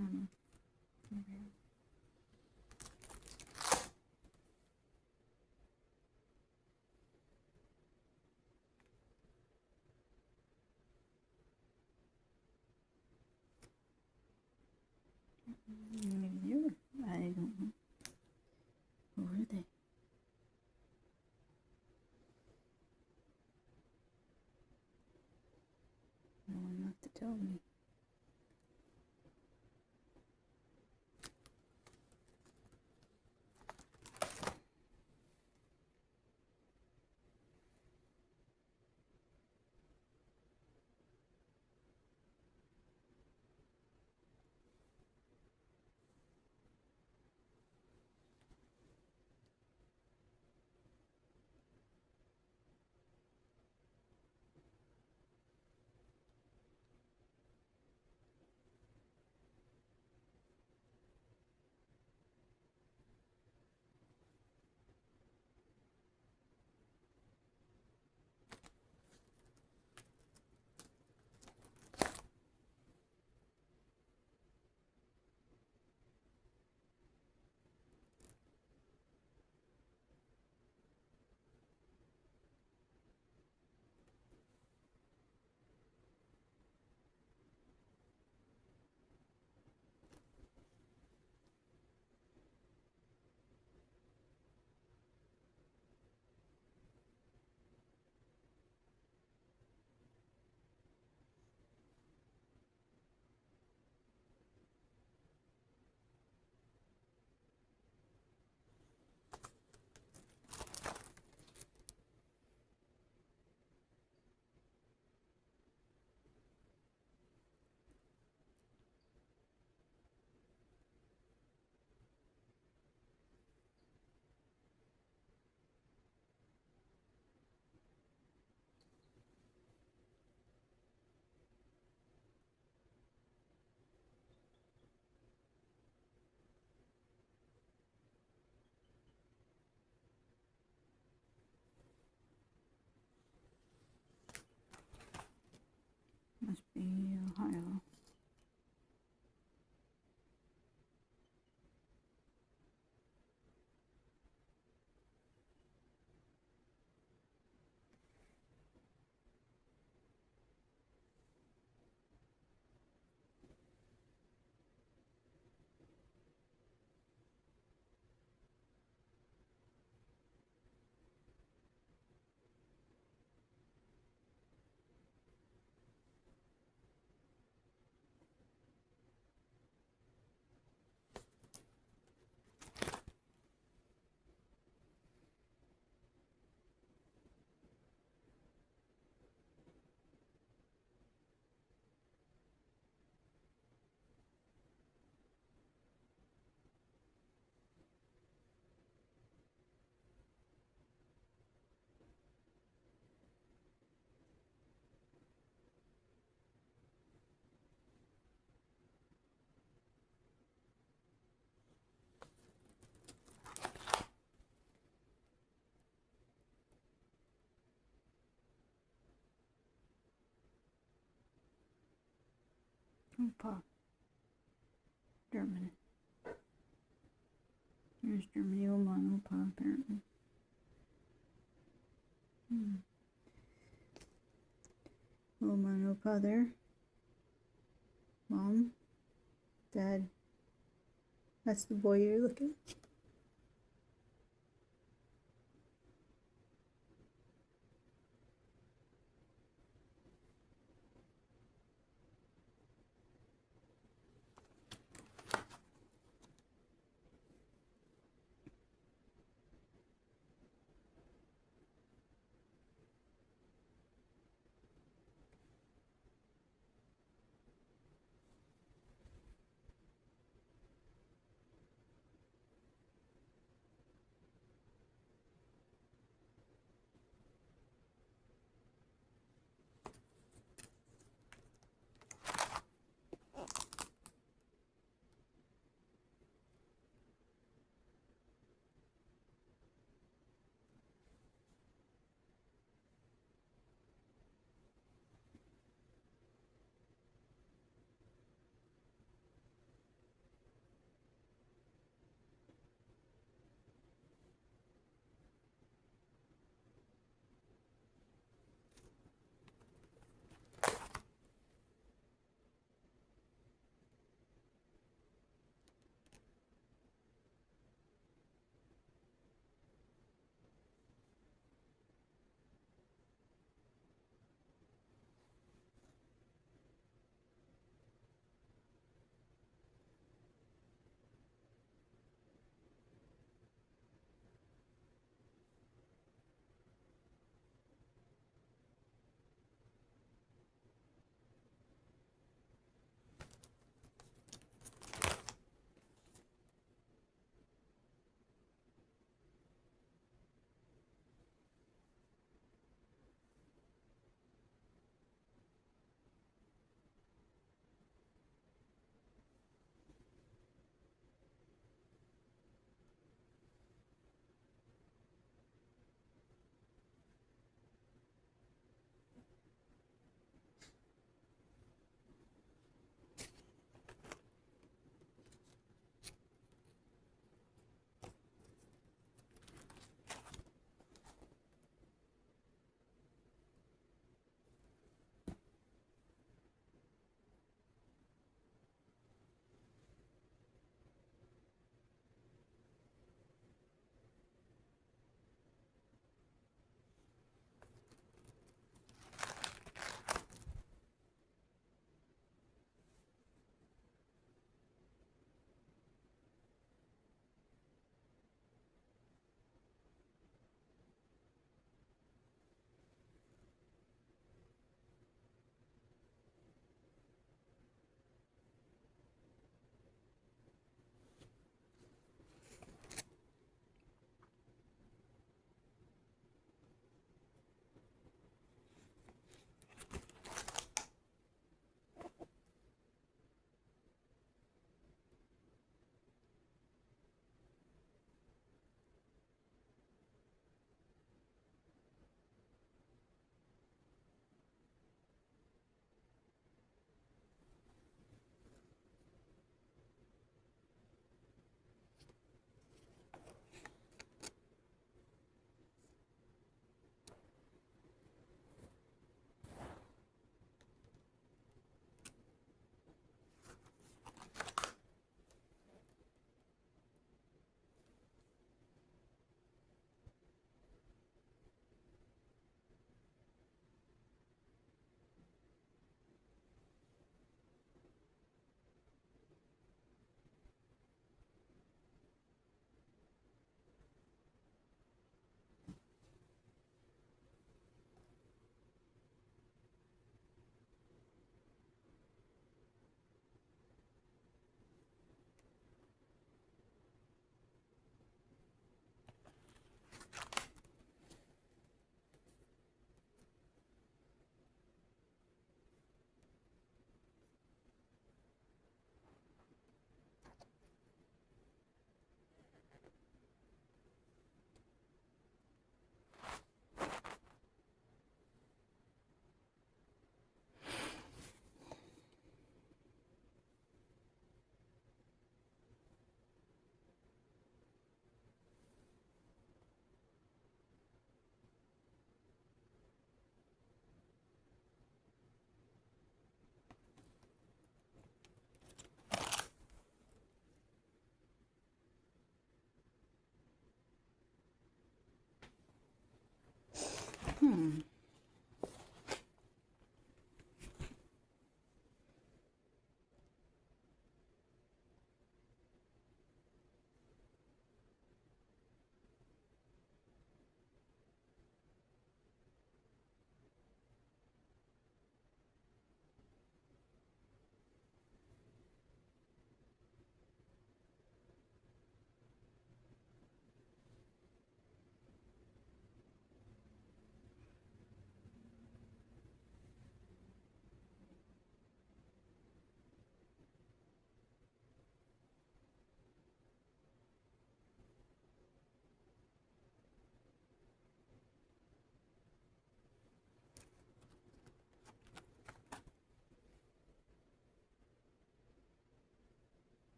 don't know. Okay. Maybe they were. I don't know. Who were they? No one left to tell me. Must be Ohio. Opa. Germany. There's Germany, Oman, Opa, apparently. Oman, Opa there. Mom. Dad. That's the boy you're looking.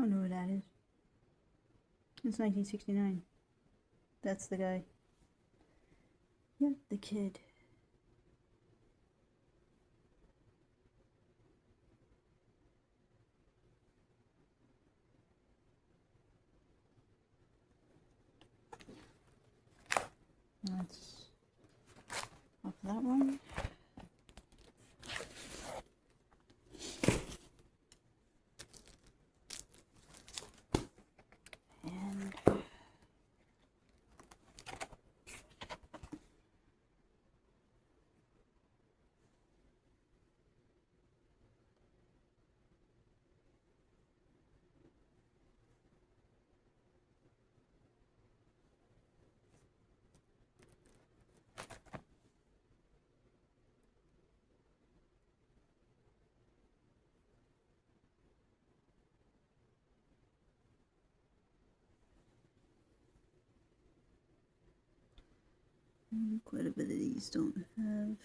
don't know who that is. It's 1969. That's the guy. Yep, the kid. That's off that one. And quite a bit of these don't have.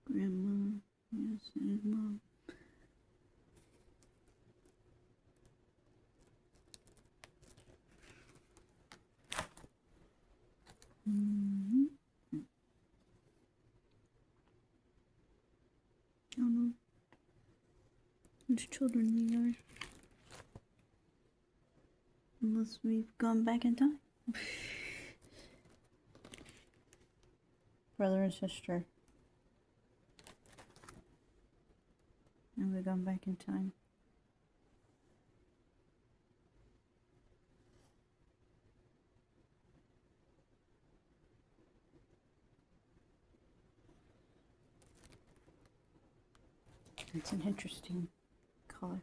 Grandma, yes, and his mom. I don't know which children these are. Unless we've gone back in time. Brother and sister. And we've gone back in time. It's an interesting color.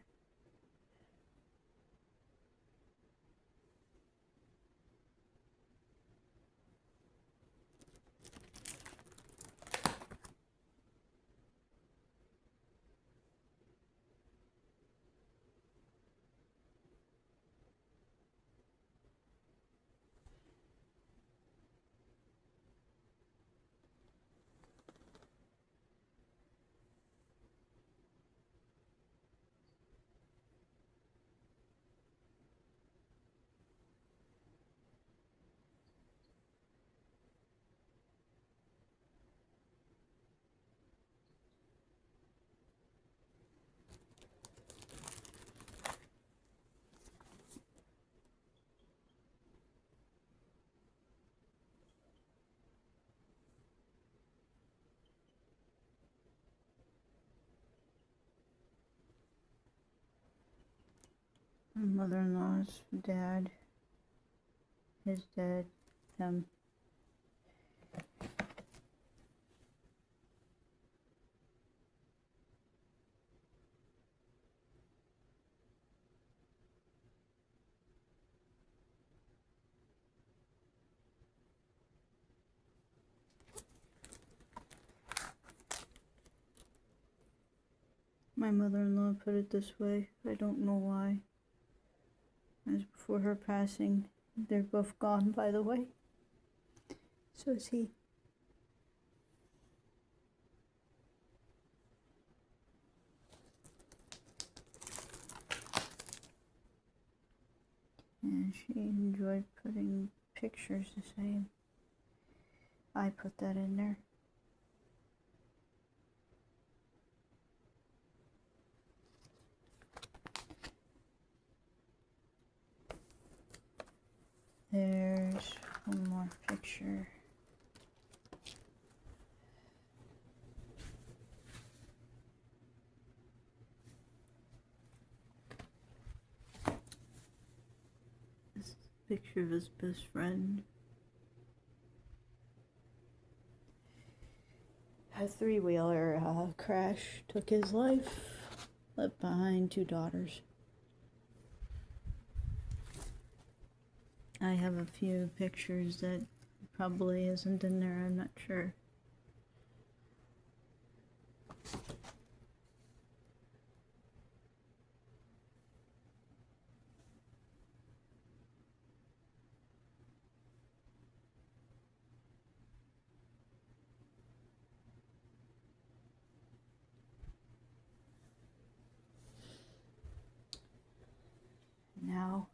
My mother-in-law's dad, his dad, them. My mother-in-law put it this way. I don't know why. As before her passing, they're both gone, by the way. So is he. And she enjoyed putting pictures the same. I put that in there. There's one more picture. picture of his best friend. A three-wheeler crash took his life, left behind 2 daughters. I have a few pictures that probably isn't in there, I'm not sure. Now,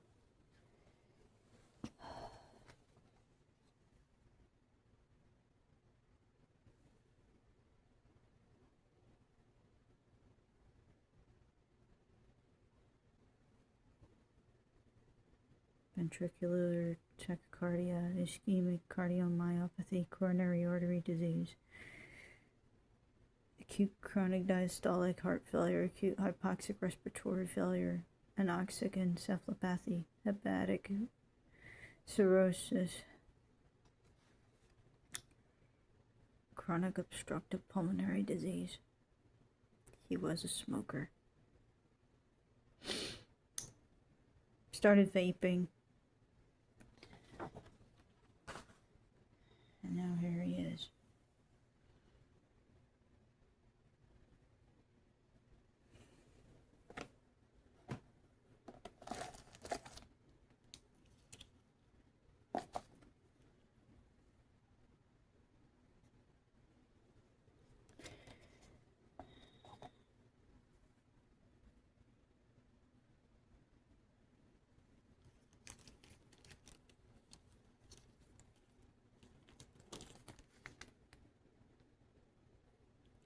ventricular tachycardia, ischemic cardiomyopathy, coronary artery disease, acute chronic diastolic heart failure, acute hypoxic respiratory failure, anoxic encephalopathy, hepatic cirrhosis, chronic obstructive pulmonary disease. He was a smoker. Started vaping. And now here he is.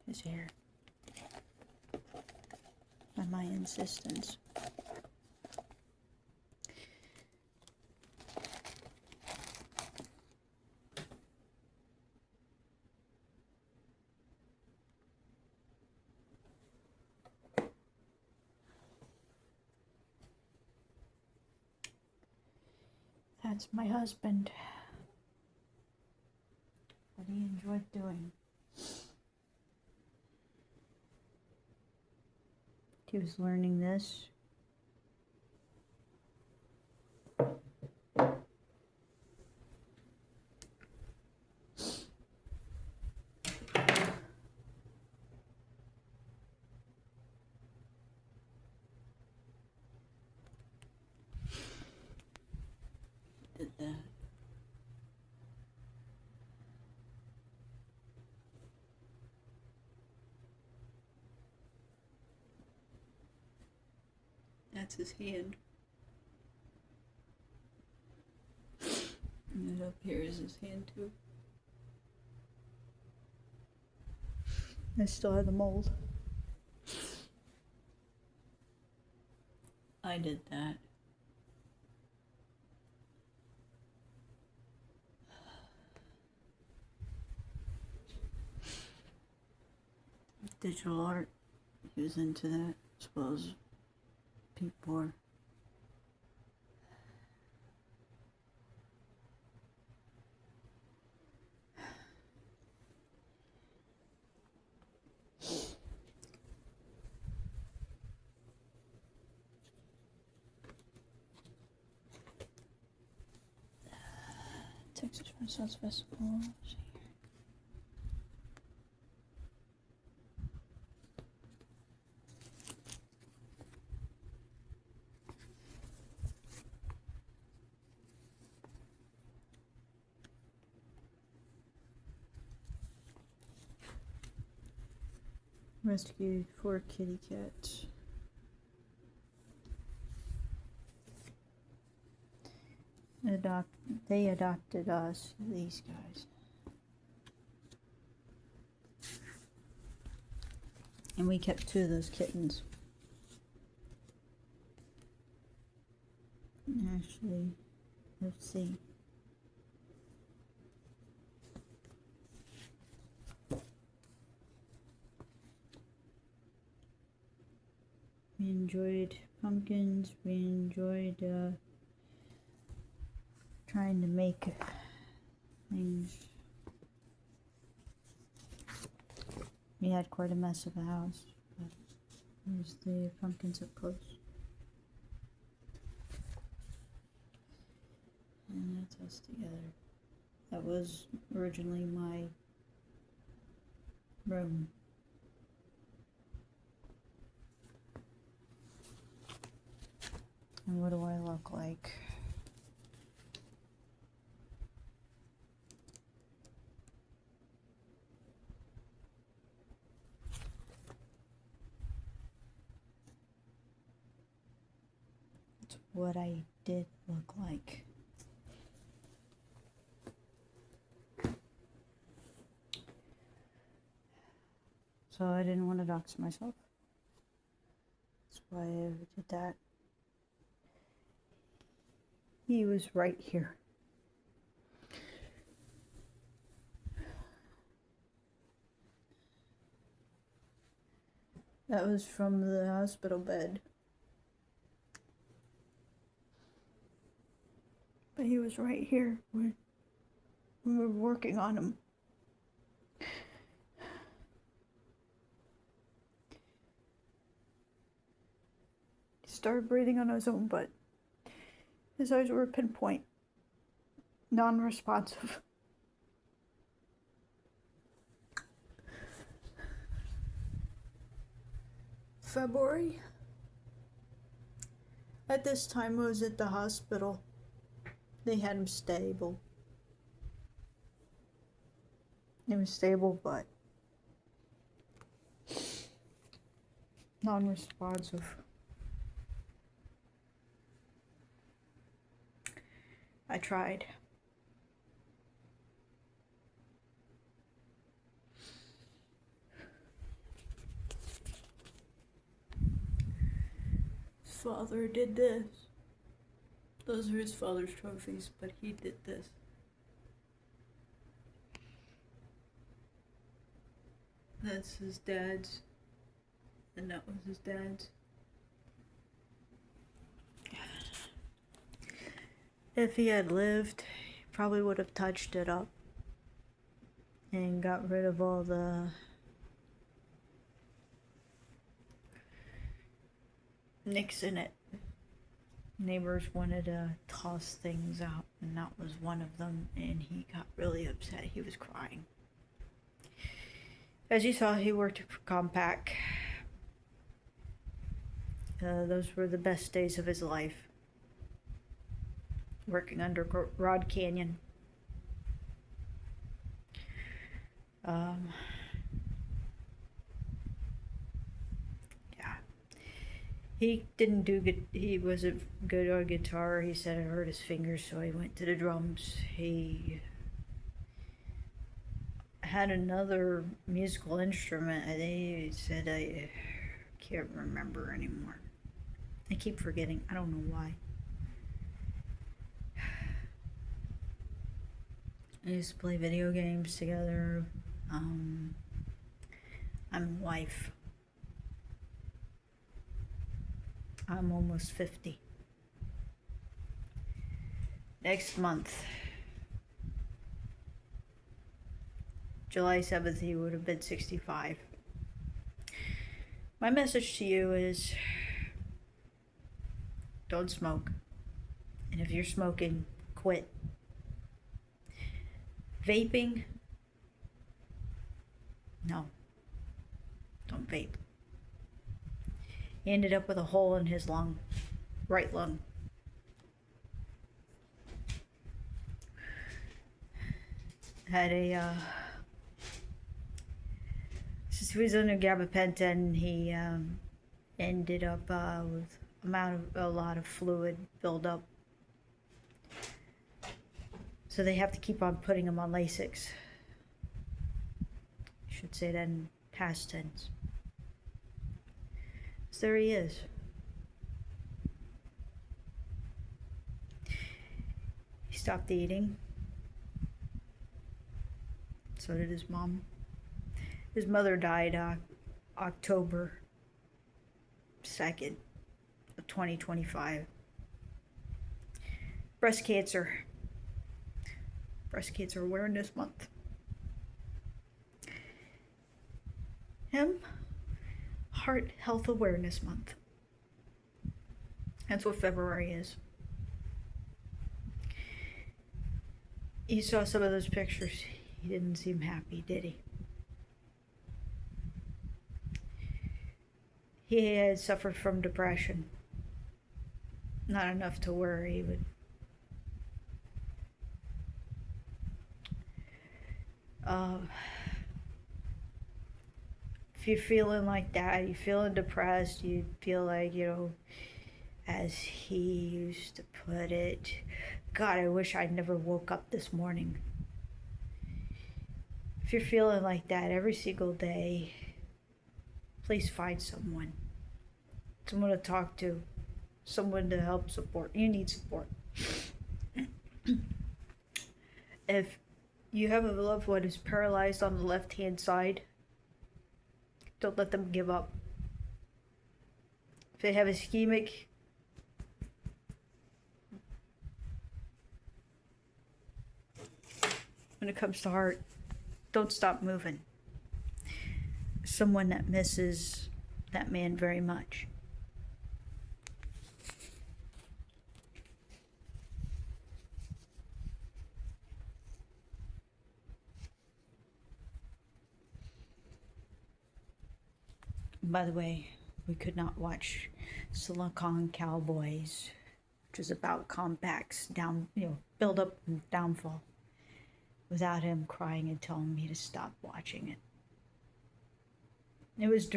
His hair. By my insistence. That's my husband. What he enjoyed doing. He was learning this. Did that. That's his hand. And then up here is his hand too. I still have the mold. I did that. Digital art. He was into that, as well as people. Texas Renaissance Festival. Rescued 4 kitty cats. They adopted us, these guys. And we kept 2 of those kittens. Actually, let's see. We enjoyed pumpkins, we enjoyed trying to make things. We had quite a mess of a house, but here's the pumpkins up close. And that's us together. That was originally my room. And what do I look like? That's what I did look like. So I didn't want to dox myself. That's why I did that. He was right here. That was from the hospital bed. But he was right here when we were working on him. He started breathing on his own, but his eyes were pinpoint, non-responsive. February. At this time, I was at the hospital. They had him stable. He was stable, but non-responsive. I tried. His father did this. Those are his father's trophies, but he did this. That's his dad's. And that was his dad's. If he had lived, he probably would have touched it up and got rid of all the nicks in it. Neighbors wanted to toss things out, and that was one of them, and he got really upset. He was crying. As you saw, he worked for Compaq. Those were the best days of his life. Working under Rod Canyon. Yeah. He didn't do good. He wasn't good on guitar. He said it hurt his fingers, so he went to the drums. He had another musical instrument. I think he said, I can't remember anymore. I keep forgetting. I don't know why. I used to play video games together. I'm a wife. I'm almost 50. Next month, July 7th, he would have been 65. My message to you is, don't smoke. And if you're smoking, quit. Vaping, no, don't vape. He ended up with a hole in his lung, right lung. Had a, since he was under gabapentin, he ended up with a lot of fluid buildup. So they have to keep on putting him on Lasix. I should say that in past tense. So there he is. He stopped eating. So did his mom. His mother died October 2nd of 2025. Breast cancer. Breast Cancer Awareness Month. Him, Heart Health Awareness Month. That's what February is. You saw some of those pictures. He didn't seem happy, did he? He had suffered from depression. Not enough to worry, but if you're feeling like that, you're feeling depressed, you feel like, as he used to put it, God, I wish I never woke up this morning. If you're feeling like that every single day, please find someone to talk to, someone to help support. You need support. If you have a loved one who's paralyzed on the left-hand side, don't let them give up. If they have ischemic, when it comes to heart, don't stop moving. Someone that misses that man very much. By the way, we could not watch Silicon Cowboys, which is about Compact's build up and downfall, without him crying and telling me to stop watching it. It was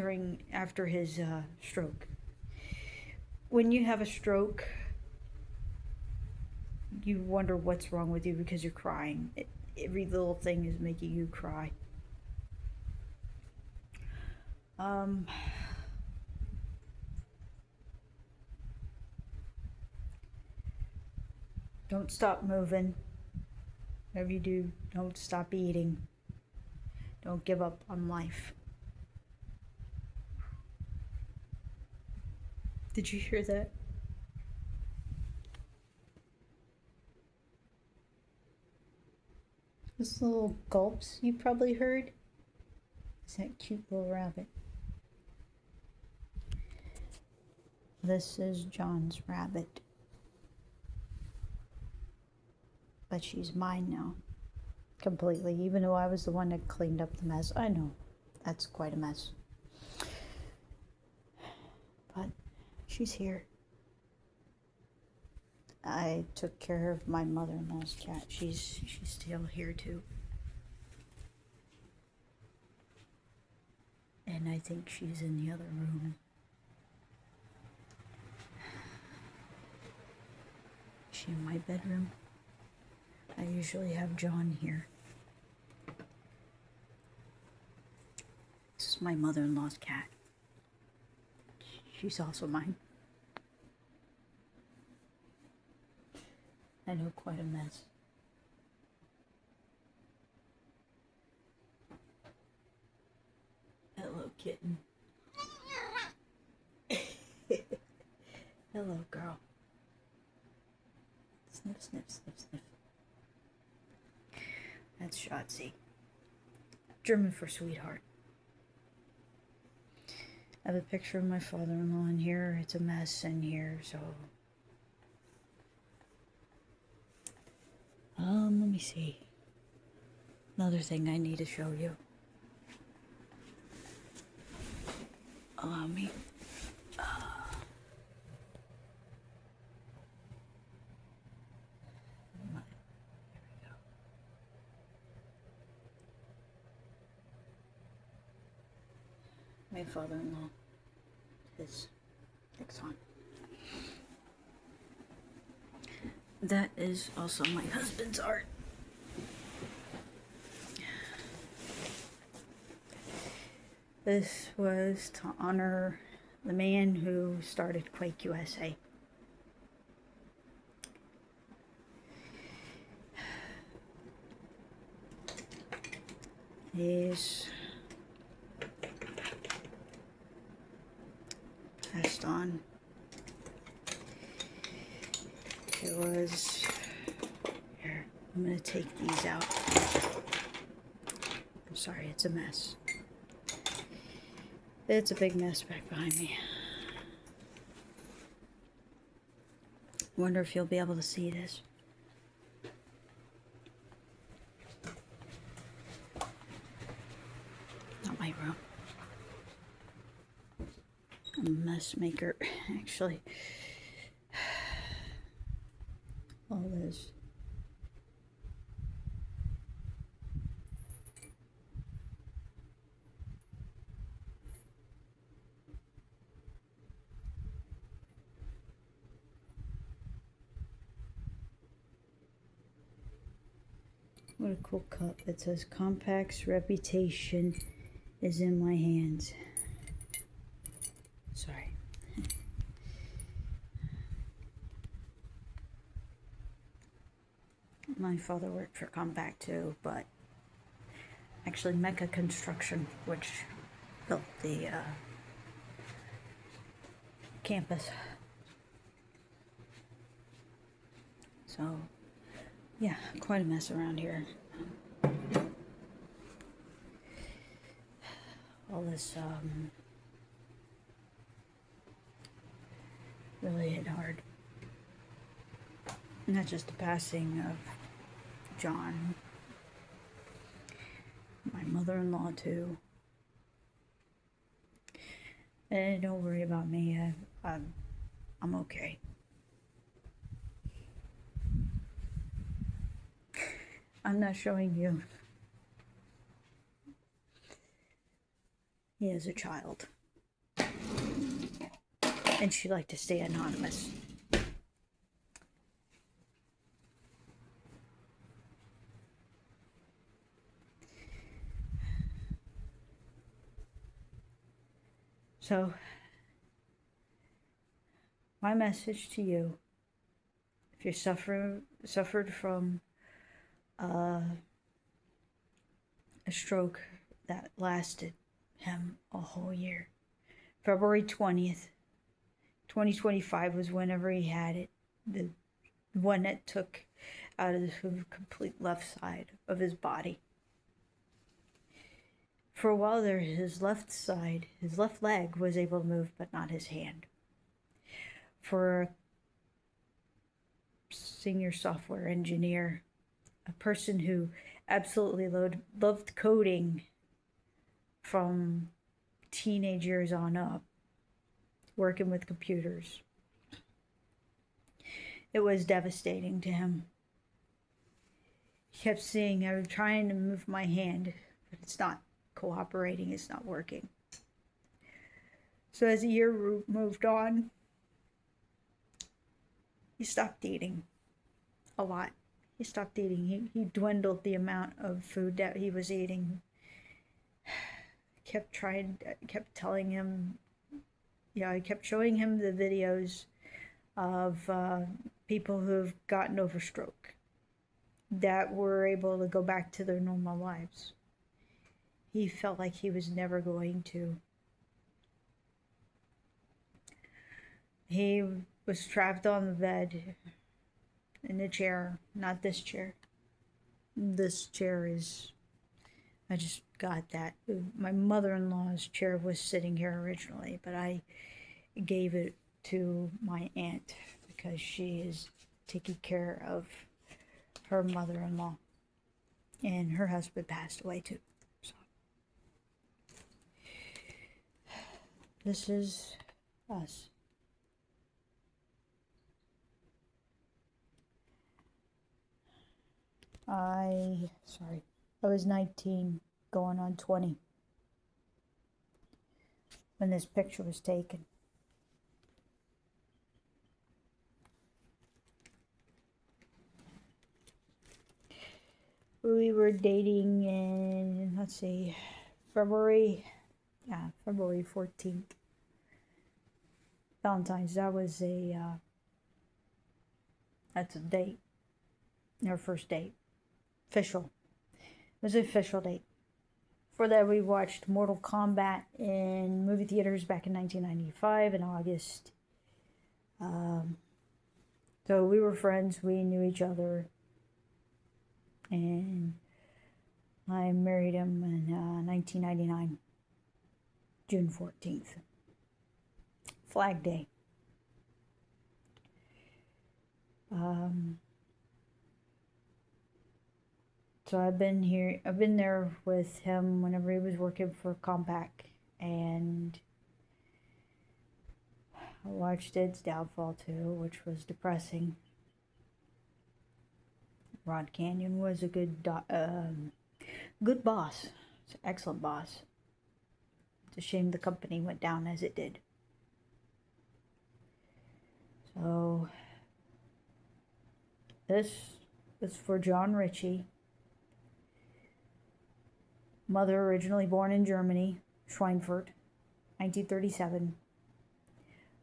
after his stroke. When you have a stroke, you wonder what's wrong with you because you're crying. Every little thing is making you cry. Don't stop moving. Whatever you do, don't stop eating. Don't give up on life. Did you hear that? Those little gulps you probably heard. It's that cute little rabbit. This is John's rabbit. But she's mine now. Completely. Even though I was the one that cleaned up the mess. I know. That's quite a mess. But she's here. I took care of my mother-in-law's cat. She's still here too. And I think she's in the other room. Is she in my bedroom? I usually have John here. This is my mother-in-law's cat. She's also mine. I know, quite a mess. Hello, kitten. Hello, girl. Sniff, sniff, sniff, sniff. That's Shotzi. German for sweetheart. I have a picture of my father-in-law in here. It's a mess in here, so... let me see. Another thing I need to show you. Allow me. My father-in-law, his Exxon. That is also my husband's art. This was to honor the man who started Quake USA. He's passed on. It was here. I'm going to take these out. I'm sorry, it's a mess. It's a big mess back behind me. Wonder if you'll be able to see this. Not my room. I'm a mess maker, actually. All this. What a cool cup. It says Compact's reputation is in my hands. Sorry. My father worked for Compact too, but actually Mecca Construction, which built the campus. So, yeah, quite a mess around here. All this really hit hard. Not just the passing of John, my mother-in-law too. And don't worry about me, I'm okay. I'm not showing you. He is a child. And she'd like to stay anonymous. So, my message to you, if you suffered from a stroke that lasted him a whole year. February 20th, 2025 was whenever he had it. The one that took out of the complete left side of his body. For a while there, his left side, his left leg was able to move, but not his hand. For a senior software engineer, a person who absolutely loved coding from teenage years on up, working with computers, it was devastating to him. He kept saying, I'm trying to move my hand, but it's not cooperating, it's not working. So as the year moved on, he stopped eating a lot. He stopped eating. He dwindled the amount of food that he was eating. I kept telling him, I kept showing him the videos of people who've gotten over stroke that were able to go back to their normal lives. He felt like he was never going to. He was trapped on the bed in a chair, not this chair. This chair is, I just got that. My mother-in-law's chair was sitting here originally, but I gave it to my aunt because she is taking care of her mother-in-law, and her husband passed away too. So this is us. I was 19, going on 20, when this picture was taken. We were dating in, let's see, February 14th. Valentine's, that's a date. Our first date. Official. It was an official date. For that, we watched Mortal Kombat in movie theaters back in 1995 in August. So we were friends. We knew each other. and I married him in 1999, June 14th, Flag Day. So I've been there with him whenever he was working for Compaq, and I watched its downfall too, which was depressing. Rod Canyon was a good boss. It's an excellent boss. It's a shame the company went down as it did. So this is for John Ritchie. Mother originally born in Germany, Schweinfurt, 1937.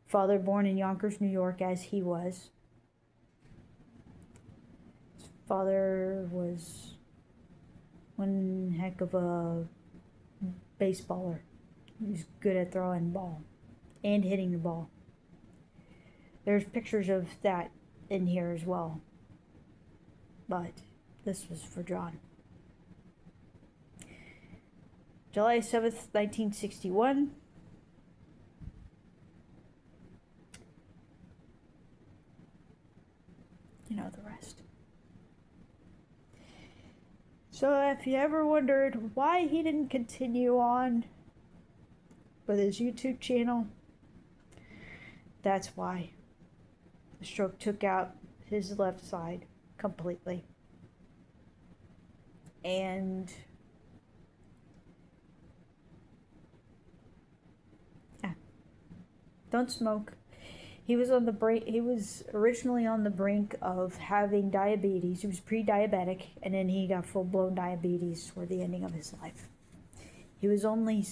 Father born in Yonkers, New York, as he was. His father was one heck of a baseballer. He was good at throwing the ball and hitting the ball. There's pictures of that in here as well. But this was for John. July 7th, 1961. You know the rest. So if you ever wondered why he didn't continue on with his YouTube channel, that's why. The stroke took out his left side completely. And don't smoke. He was originally on the brink of having diabetes. He was pre-diabetic, and then he got full-blown diabetes toward the ending of his life. He was only,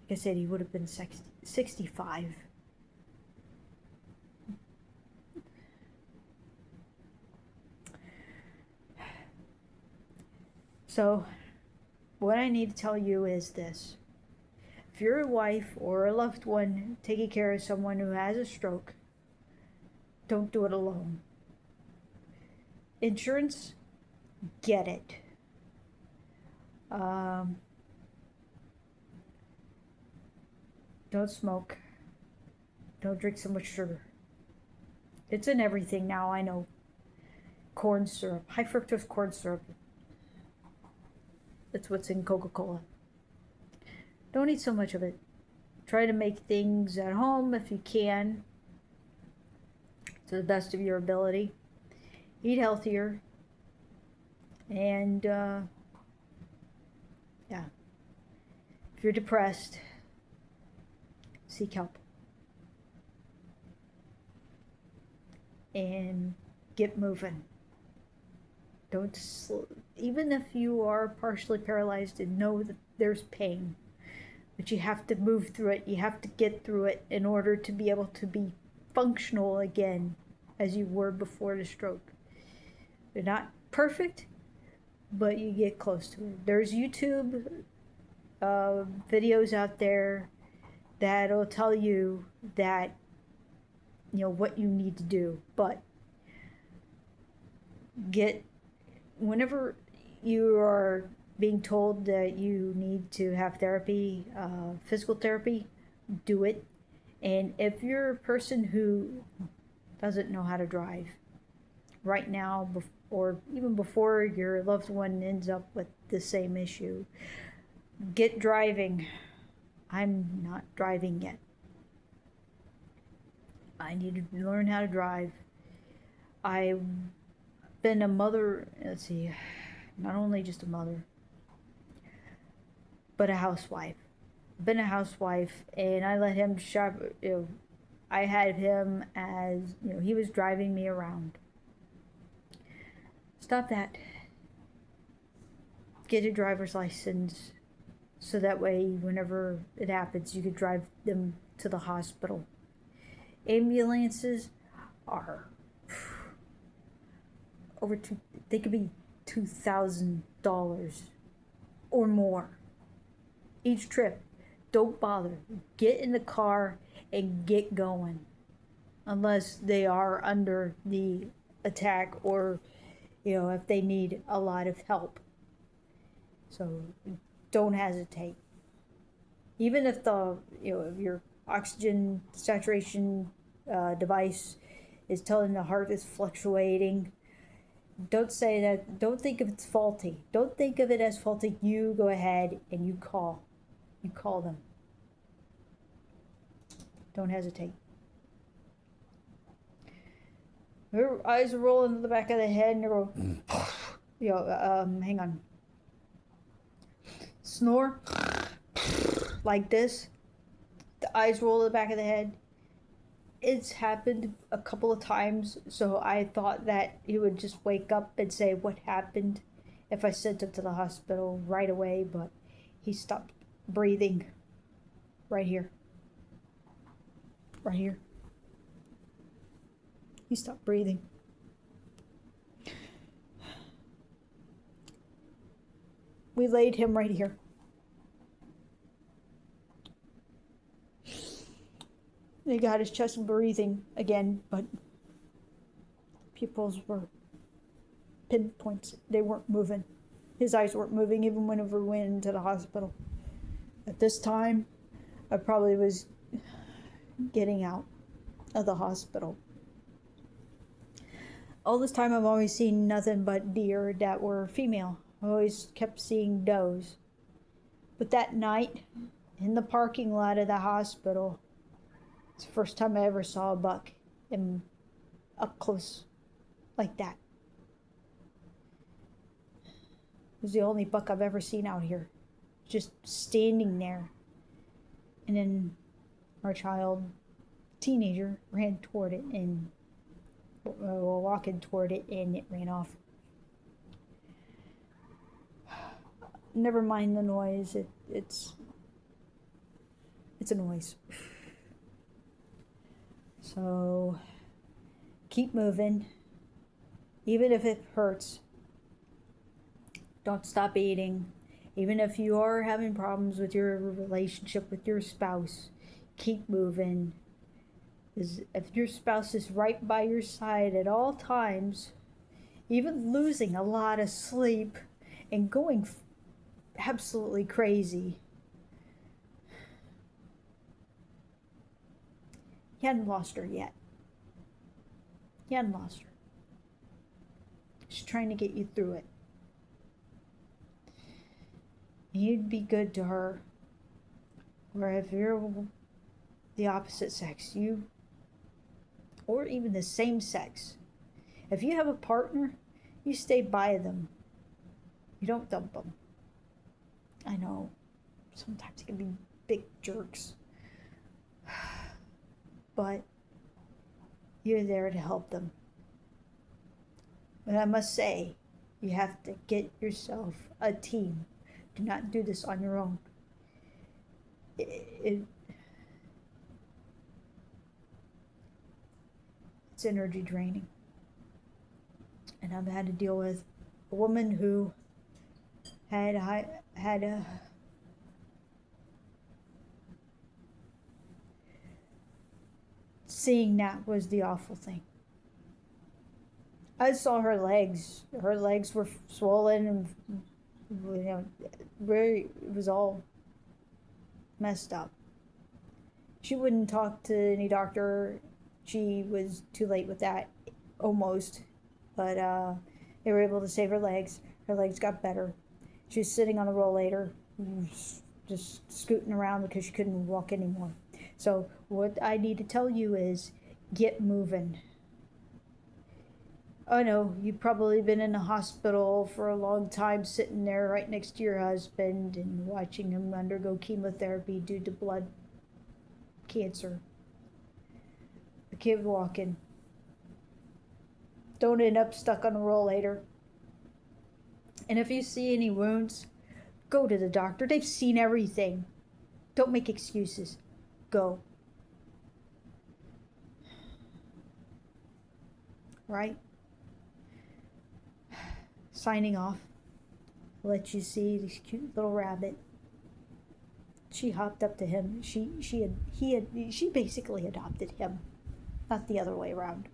like I said, he would have been 65. So, what I need to tell you is this. If you're a wife or a loved one taking care of someone who has a stroke, don't do it alone. Insurance, get it. Don't smoke. Don't drink so much sugar. It's in everything now, I know. Corn syrup, high fructose corn syrup. That's what's in Coca-Cola. Don't eat so much of it. Try to make things at home if you can, to the best of your ability. Eat healthier. And, yeah. If you're depressed, seek help. And get moving. Even if you are partially paralyzed, and know that there's pain. But you have to move through it. You have to get through it in order to be able to be functional again as you were before the stroke. You're not perfect, but you get close to it. There's YouTube videos out there that'll tell you that, what you need to do. But whenever you are being told that you need to have therapy, physical therapy, do it. And if you're a person who doesn't know how to drive right now, or even before your loved one ends up with the same issue, get driving. I'm not driving yet. I need to learn how to drive. I've been a mother, not only just a mother, but a housewife. Been a housewife, and I let him shop. I had him as, he was driving me around. Stop that. Get a driver's license, so that way, whenever it happens, you could drive them to the hospital. Ambulances are they could be $2,000 or more each trip. Don't bother. Get in the car and get going, unless they are under the attack, or if they need a lot of help. So don't hesitate. Even if if your oxygen saturation device is telling the heart is fluctuating, don't say that. Don't think of it's faulty. Don't think of it as faulty. You go ahead and you call them. Don't hesitate. Her eyes are rolling to the back of the head, and they're going, hang on. Snore like this. The eyes roll to the back of the head. It's happened a couple of times, so I thought that he would just wake up and say what happened if I sent him to the hospital right away, but he stopped breathing right here. Right here. He stopped breathing. We laid him right here. They got his chest breathing again, but pupils were pinpoints. They weren't moving. His eyes weren't moving even whenever we went into the hospital. At this time, I probably was getting out of the hospital. All this time I've always seen nothing but deer that were female. I always kept seeing does. But that night, in the parking lot of the hospital, it's the first time I ever saw a buck up close like that. It was the only buck I've ever seen out here, just standing there. And then our teenager, ran toward it and walking toward it, and it ran off. Never mind the noise. It's a noise. So keep moving, even if it hurts. Don't stop eating. Even if you are having problems with your relationship with your spouse, keep moving. If your spouse is right by your side at all times, even losing a lot of sleep and going absolutely crazy, you hadn't lost her yet. You hadn't lost her. She's trying to get you through it. You'd be good to her. Or if you're the opposite sex, or even the same sex, if you have a partner, you stay by them. You don't dump them. I know, sometimes it can be big jerks. But you're there to help them. But I must say, you have to get yourself a team. Do not do this on your own. It's energy draining. And I've had to deal with a woman who had a seeing that was the awful thing. I saw her legs. Her legs were swollen and it was all messed up. She wouldn't talk to any doctor. She was too late with that, almost. But they were able to save her legs. Her legs got better. She was sitting on a rollator, just scooting around because she couldn't walk anymore. So what I need to tell you is, get moving. I know you've probably been in the hospital for a long time, sitting there right next to your husband and watching him undergo chemotherapy due to blood cancer. But keep walking. Don't end up stuck on a rollator. And if you see any wounds, go to the doctor. They've seen everything. Don't make excuses. Go. Right? Signing off. I'll let you see this cute little rabbit. She hopped up to he basically adopted him, not the other way around.